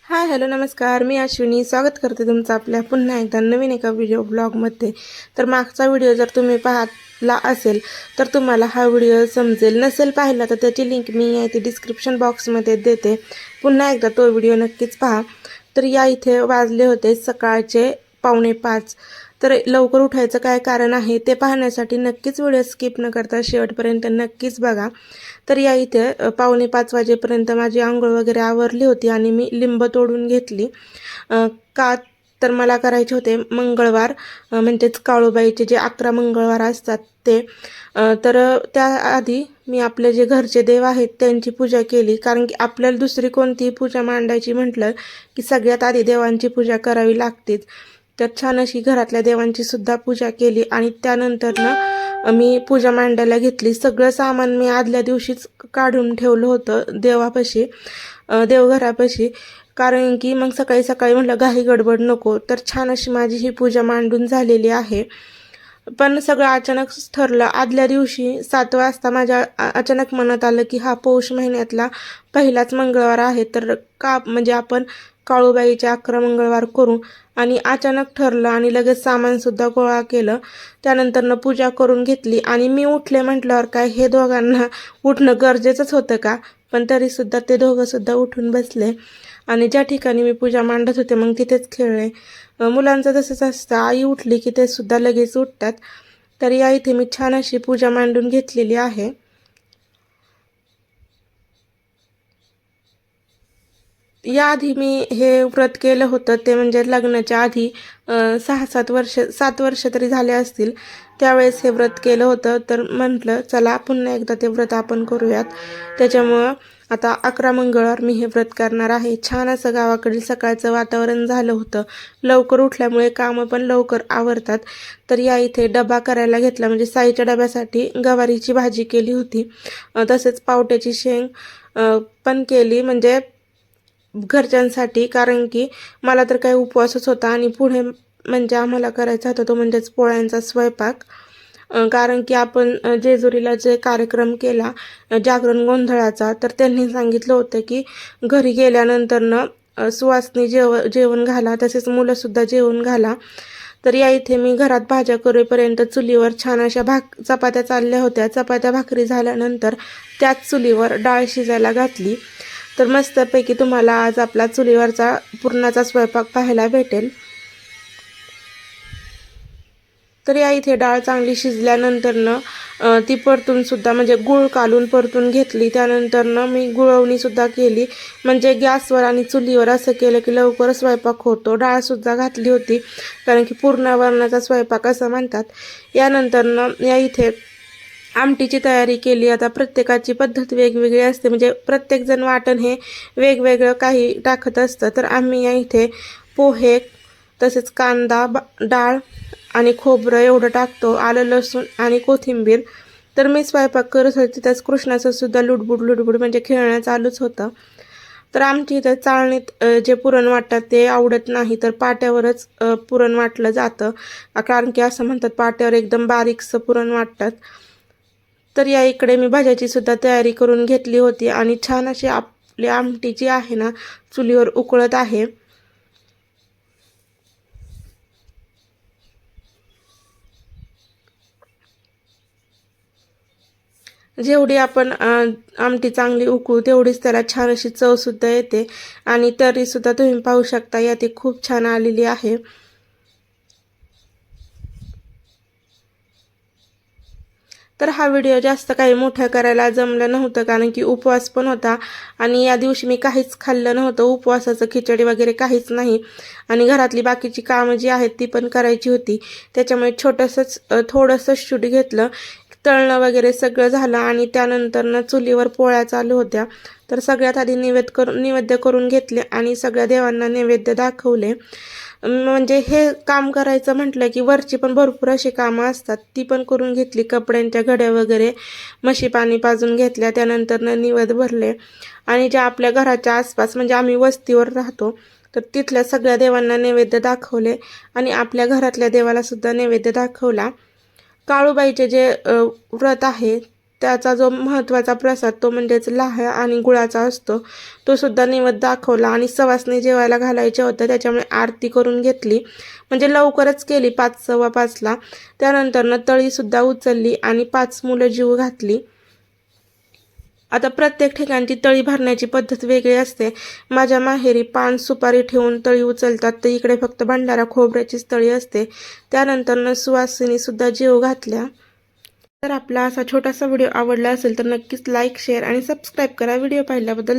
Hi hello नमस्कार, मी अश्विनी स्वागत करते तुमचं आपल्या पुन्हा एकदा नवीन एका व्हिडिओ ब्लॉगमध्ये। तर मागचा व्हिडिओ जर तुम्ही पाहिला असेल तर तुम्हाला हा व्हिडिओ समजेल, नसेल पाहिला तर त्याची लिंक मी इथे डिस्क्रिप्शन बॉक्समध्ये देते, पुन्हा एकदा तो व्हिडिओ नक्कीच पहा। तर या इथे वाजले होते सकाळचे 4:45। तर लवकर उठायचं काय कारण आहे ते पाहण्यासाठी नक्कीच व्हिडिओ स्किप न करता शेवटपर्यंत नक्कीच बघा। तर या इथे 4:45 वाजेपर्यंत माझी आंघोळ वगैरे आवरली होती आणि मी लिंब तोडून घेतली। का तर मला करायचे होते मंगळवार, म्हणजेच काळूबाईचे जे 11 मंगळवार असतात ते। तर त्याआधी मी आपले जे घरचे देव आहेत त्यांची पूजा केली, कारण की आपल्याला दुसरी कोणतीही पूजा मांडायची म्हटलं की सगळ्यात आधी देवांची पूजा करावी लागतेच। तर छान अशी घरातल्या देवांची सुद्धा पूजा केली आणि त्यानंतर मी पूजा मांडायला घेतली। सगळं सामान मी आदल्या दिवशीच काढून ठेवलं होतं देवापाशी, देवघरापाशी, कारण की मग सकाळी सकाळी म्हटलं घाई गडबड नको। तर छान अशी माझी ही पूजा मांडून झालेली आहे। पण सगळं अचानक ठरलं। आदल्या दिवशी 7 वाजता माझ्या अचानक मनात आलं की हा पौष महिन्यातला पहिलाच मंगळवार आहे, तर का म्हणजे आपण काळूबाईचे 11 मंगळवार करू। आणि अचानक ठरलं आणि लगेच सामानसुद्धा गोळा केलं। त्यानंतर पूजा करून घेतली आणि मी उठले म्हटल्यावर काय हे दोघांना उठणं गरजेचंच होतं का? पण तरीसुद्धा ते दोघंसुद्धा उठून बसले आणि ज्या ठिकाणी मी पूजा मांडत होते मग तिथेच खेळले। मुलांचं तसंच असतं, आई उठली की ते सुद्धा लगेच उठतात। तर या इथे मी छान अशी पूजा मांडून घेतलेली आहे। याआधी मी हे व्रत केलं होतं, ते म्हणजे लग्नाच्या आधी 6-7 वर्ष 7 वर्ष तरी झाले असतील, त्यावेळेस हे व्रत केलं होतं। तर म्हटलं चला पुन्हा एकदा ते व्रत आपण करूयात। त्याच्यामुळं आता 11 मंगळवार मी हे व्रत करणार आहे। छान असं गावाकडील सकाळचं वातावरण झालं होतं, लवकर उठल्यामुळे कामं पण लवकर आवरतात। तर या इथे डबा करायला घेतला, म्हणजे साईच्या डब्यासाठी गवारीची भाजी केली होती, तसेच पावट्याची शेंग पण केली, म्हणजे घरच्यांसाठी, कारण की मला तर काही उपवासच होता आणि पुढे म्हणजे आम्हाला करायचा होता तो म्हणजेच पोळ्यांचा स्वयंपाक। कारण की आपण जेजुरीला जे कार्यक्रम केला जागरण गोंधळाचा, तर त्यांनी सांगितलं होतं की घरी गेल्यानंतर सुवासनी जेवण घाला, तसेच मुलंसुद्धा जेवण घाला। तर या इथे मी घरात भाज्या करेपर्यंत चुलीवर छान अशा चपात्या चालल्या होत्या। चपात्या भाकरी झाल्यानंतर त्याच चुलीवर डाळ शिजायला घातली। तर मस्तपैकी तुम्हाला आज आपला चुलीवरचा पुरणाचा स्वयंपाक पाहायला भेटेल। तर या इथे डाळ चांगली शिजल्यानंतर ती परतून सुद्धा, म्हणजे गूळ कालून परतून घेतली। त्यानंतर मी गुळवणीसुद्धा केली, म्हणजे गॅसवर आणि चुलीवर असं केलं की लवकर स्वयंपाक होतो। डाळसुद्धा घातली होती, कारण की पुरणावरणाचा स्वयंपाक असं म्हणतात। यानंतर या इथे आमटीची तयारी केली। आता प्रत्येकाची पद्धत वेगवेगळी असते, म्हणजे प्रत्येकजण वाटण हे वेगवेगळं काही टाकत असतं। तर आम्ही या इथे पोहे, तसेच कांदा, डाळ आणि खोबरं एवढं टाकतो, आलं लसूण आणि कोथिंबीर। तर मी स्वयंपाक करत होते तिथंच कृष्णाचं सुद्धा लुडबुड म्हणजे खेळणं चालूच होतं। तर आमच्या इथं चाळणीत जे पुरण वाटतात ते आवडत नाही, तर पाट्यावरच पुरण वाटलं जातं, कारण की असं म्हणतात पाट्यावर एकदम बारीकसं पुरण वाटतात। तर या इकडे मी भाज्याची सुद्धा तयारी करून घेतली होती आणि छान अशी आपली आमटी जी आहे ना चुलीवर उकळत आहे। जेवढी आपण आमटी चांगली उकळू तेवढीच त्याला छान अशी चवसुद्धा येते आणि तरीसुद्धा तुम्ही पाहू शकता यात खूप छान आलेली आहे। तर हा व्हिडिओ जास्त काही मोठा करायला जमलं नव्हतं, कारण की उपवास पण होता आणि या दिवशी मी काहीच खाल्लं नव्हतं, उपवासाचं खिचडी वगैरे काहीच नाही आणि घरातली बाकीची कामं जी आहेत ती पण करायची होती। त्याच्यामुळे थोडंसं शूट घेतलं, तळणं वगैरे सगळं झालं आणि त्यानंतर चुलीवर पोळ्या चालू होत्या। तर सगळ्यात आधी नैवेद्य करून घेतले आणि सगळ्या देवांना नैवेद्य दाखवले। म्हणजे हे काम करायचं म्हटलं की वरची पण भरपूर अशी कामं असतात, ती पण करून घेतली। कपड्यांच्या घड्या वगैरे म्हशी पाणी पाजून घेतल्या, त्यानंतर नैवेद्य भरले आणि ज्या आपल्या घराच्या आसपास, म्हणजे आम्ही वस्तीवर राहतो, तर तिथल्या सगळ्या देवांना नैवेद्य दाखवले आणि आपल्या घरातल्या देवाला सुद्धा नैवेद्य दाखवला। काळूबाईचे जे व्रत आहे त्याचा जो महत्त्वाचा प्रसाद तो म्हणजेच लाह्या आणि गुळाचा असतो, तो सुद्धा नैवेद्य दाखवला आणि सवासणी जेवायला घालायच्या होत्या, त्याच्यामुळे आरती करून घेतली. म्हणजे लवकरच केली, 5 सव्वा 5ला. त्यानंतरनं तळीसुद्धा उचलली आणि 5 मुलं जीव घातली. आता प्रत्येक ठिकाणची तळी भरण्याची पद्धत वेगळी असते. माझ्या माहेरी पान सुपारी ठेवून तळी उचलतात, तर इकडे फक्त भंडारा खोबऱ्याचीच तळी असते. त्यानंतरनं सुवासिनीसुद्धा जीव घातल्या. तर आपला असा छोटासा व्हिडिओ आवडला असेल तर नक्कीच लाईक, शेअर आणि सबस्क्राईब करा. व्हिडिओ पाहिल्याबद्दल